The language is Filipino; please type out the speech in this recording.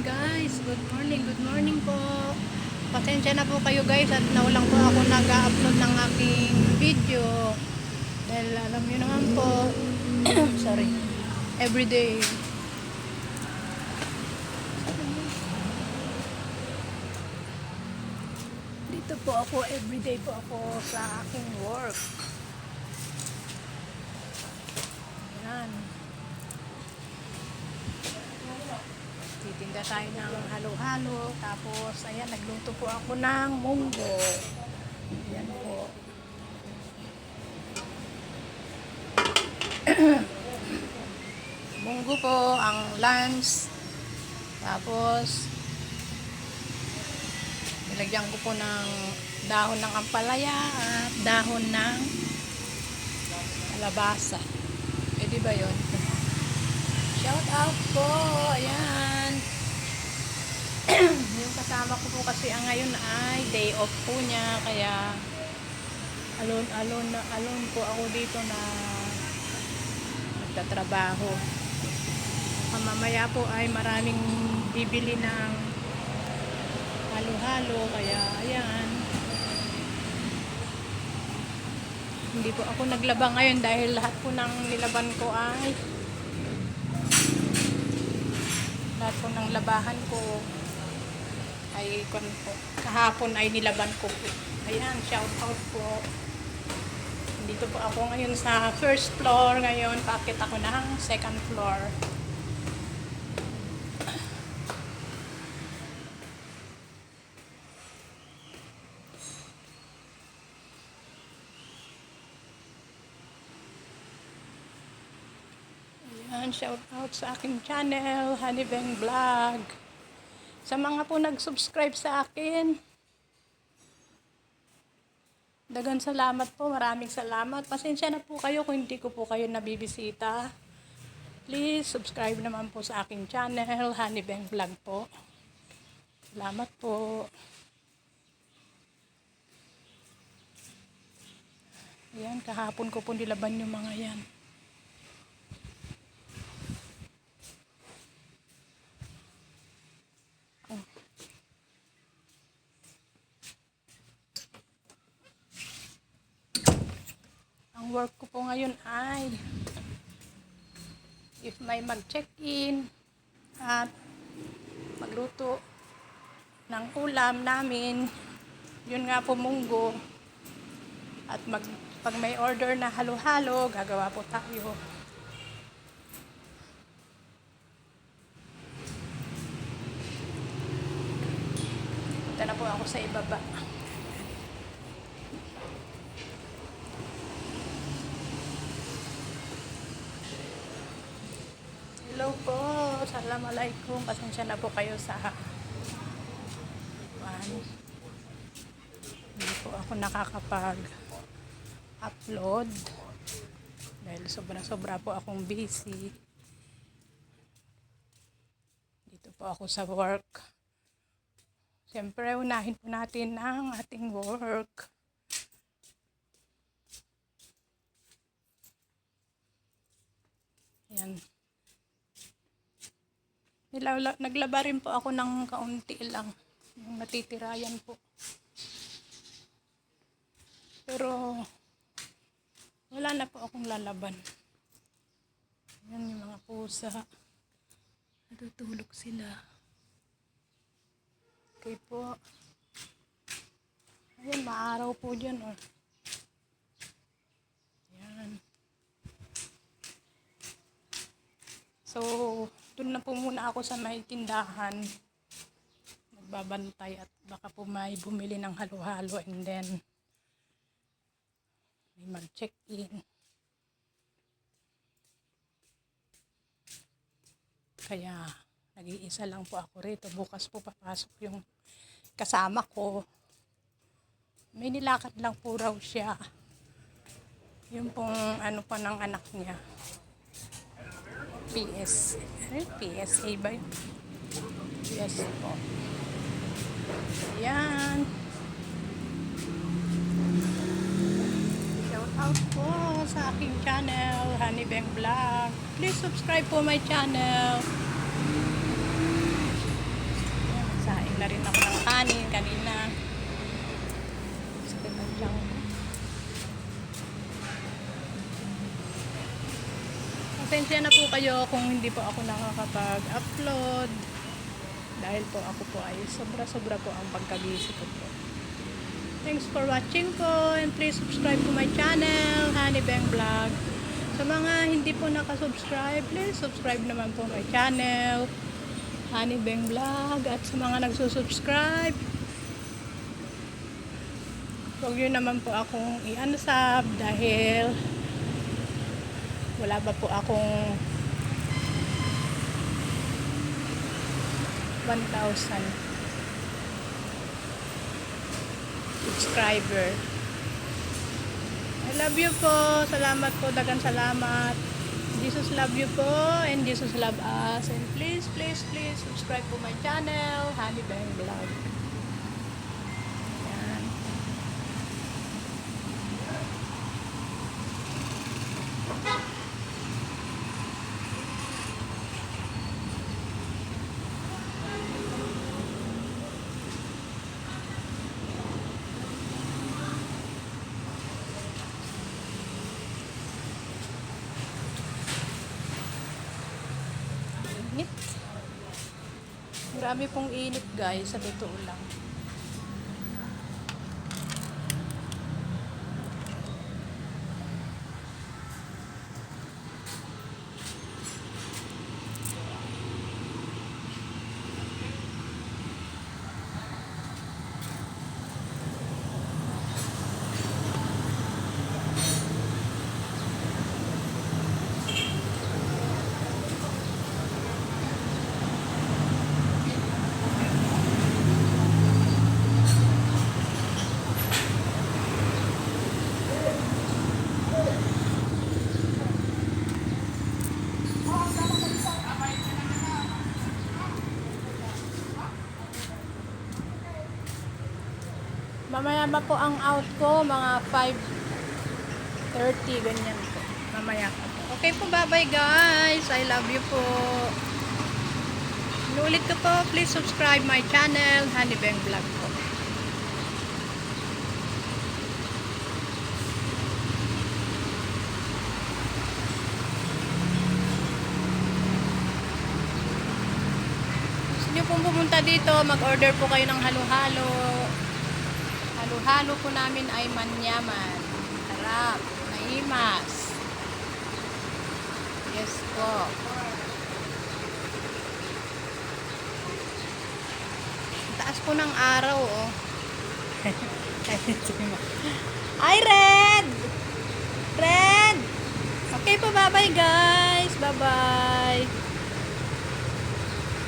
guys, good morning po. Pasensya na po kayo guys at naulang po ako nag-upload ng aking video. Dahil alam niyo naman po, sorry, everyday. Dito po ako, everyday po ako sa aking work. Yan. Titinda tayo ng halo-halo. Tapos, ayan, nagluto po ako ng munggo. Ayan po. Munggo po ang lunch. Tapos, nilagyan ko po ng dahon ng ampalaya at dahon ng kalabasa. Eh, di ba yun? Shout out po. Ayan. Yung kasama ko po kasi ngayon ay day off po niya. Kaya alone po ako dito na nagtatrabaho. Mamaya po ay maraming bibili ng halo-halo. Kaya ayan. Hindi po ako naglaba ngayon dahil lahat po ng nilaban ko ay ng labahan ko ay kahapon ay nilaban ko po. Ayan, shout out po. Dito po ako ngayon sa first floor. Ngayon, paakit ako ng second floor. Shout out sa aking channel, Honeybeng Vlog. Sa mga po nag-subscribe sa akin, dagan salamat po, maraming salamat. Pasensya na po kayo kung hindi ko po kayo nabibisita. Please subscribe naman po sa aking channel, Honeybeng Vlog po. Salamat po. Ayan, kahapon ko po nilaban yung mga yan. Ang work ko po ngayon ay if may mag-check-in at magluto ng ulam namin, yun nga po munggo, at pag may order na halo-halo, gagawa po tayo. Punta na po ako sa ibaba. Hello po, assalamualaikum. Pasensya na po kayo sa hindi po ako nakakapag-upload dahil sobra po akong busy. Dito po ako sa work. Siyempre, unahin po natin ang ating work. Ayan. Naglaba rin po ako ng kaunti lang. Yung natitirayan po. Pero, wala na po akong lalaban. Yan yung mga pusa. Natutulog sila. Okay po. Ayan, maaraw po dyan. Oh. Ayan. So, doon na po muna ako sa may tindahan. Nagbabantay at baka po may bumili ng halo-halo and then may mag-check-in. Kaya nag-iisa lang po ako rito. Bukas po papasok yung kasama ko. May nilakad lang po raw siya. Yung pong ano pa ng anak niya. PSA ba yun? Yes po. Ayan. Shout out po sa aking channel, Honeybeng Vlog. Please subscribe po my channel. kanin kanina. Sakit ang tiyan ko. Pasensya na po kayo kung hindi po ako nakakapag-upload. Dahil po ako po ay sobra-sobra po ang pagkabisi ko po. Thanks for watching po and please subscribe to my channel, Honey Beng Vlog. Sa mga hindi po nakasubscribe, please subscribe naman po my channel, Honey Beng Vlog. At sa mga nagsusubscribe, huwag nyo naman po akong i-unsub dahil wala pa po akong 1,000 subscriber. I love you po. Salamat po. Dagang salamat. Jesus love you po and Jesus love us. And please, please, please subscribe po my channel, Honey Beng Vlog. Ayan. Init. Grabe pong init guys, sa totoo lang. Mamaya ba po ang out ko? Mga 5:30, ganyan po. Mamaya po. Okay po, bye-bye guys. I love you po. Inulit ko po, please subscribe my channel, Honey Beng Vlog po. Gusto nyo pong pumunta dito, mag-order po kayo ng halo-halo. Halo-halo po namin ay manyaman. Harap. Naimas. Yes po. Taas po ng araw, oh. Ay, Red! Red! Okay po, bye-bye guys. Bye-bye.